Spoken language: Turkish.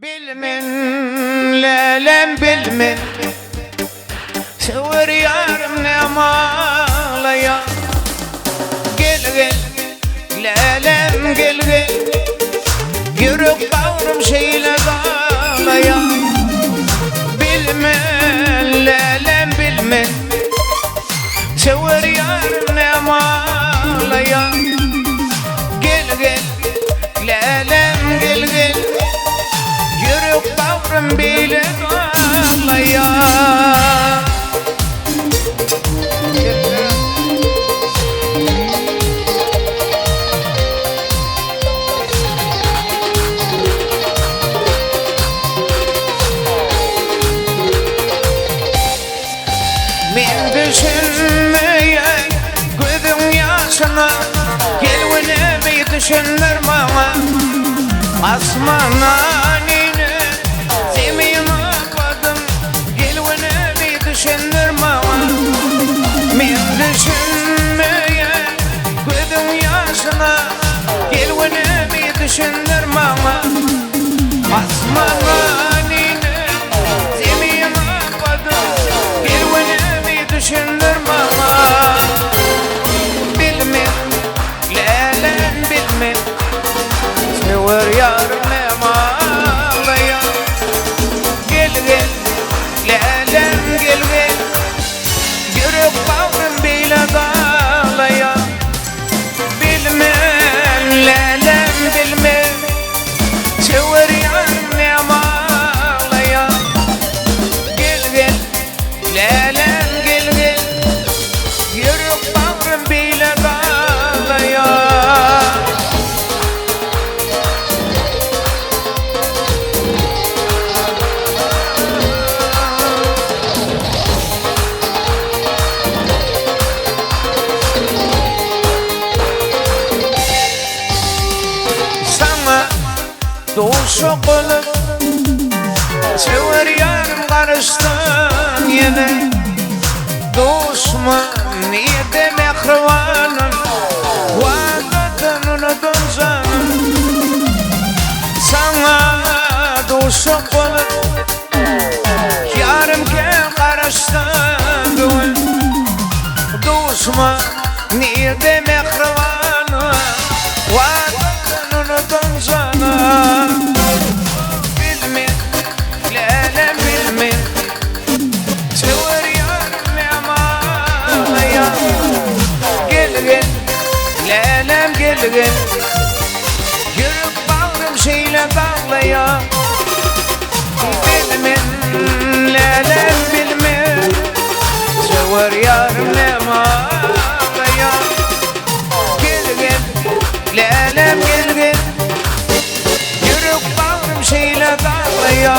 Bilmin lelem bilmin Sever yarım ne malaya Gel gel lelem gel gel Yürük bağrım şeyle dağlaya Bilmin lelem bilmin Sever yarım ne malaya Gel gel lelem gel gel Yürük bağrım bile dağlaya Min düşünmeye gözün yaşına Gelvine bir düşünür bana Asmana nine zemine badım Gelvine bir düşünür bana Min düşünmeye gözün yaşına Gelvine bir düşünür bana Asmana nine zemine badım Gelvine düşünür mama Bilmem, lelem bilmem Sever yarım ne malaya Gel gel, lelem gel gel Yürük bağrım bile dağlaya Bilmem, lelem bilmem Sever yarım ne malaya Gel gel, lelem Yürük bağrım bile dağlaya Sana doğuşu olup Sever yarım karıştın yine Dostuma niyete mehribanım Vaadetini unutun canım Sana dostum olup Yarımke karıştın Dostuma niyete mehribanım Vaadetini unutun canım Bilmin, lelem bilmin Sever yarım ne malaya Gel gel, lelem gel gel Yürük bağrım şeyle dağlaya Bilmin, lelem bilmin Sever yarım ne malaya Gel gel, lelem gel gel Yürük bağrım şeyle dağlaya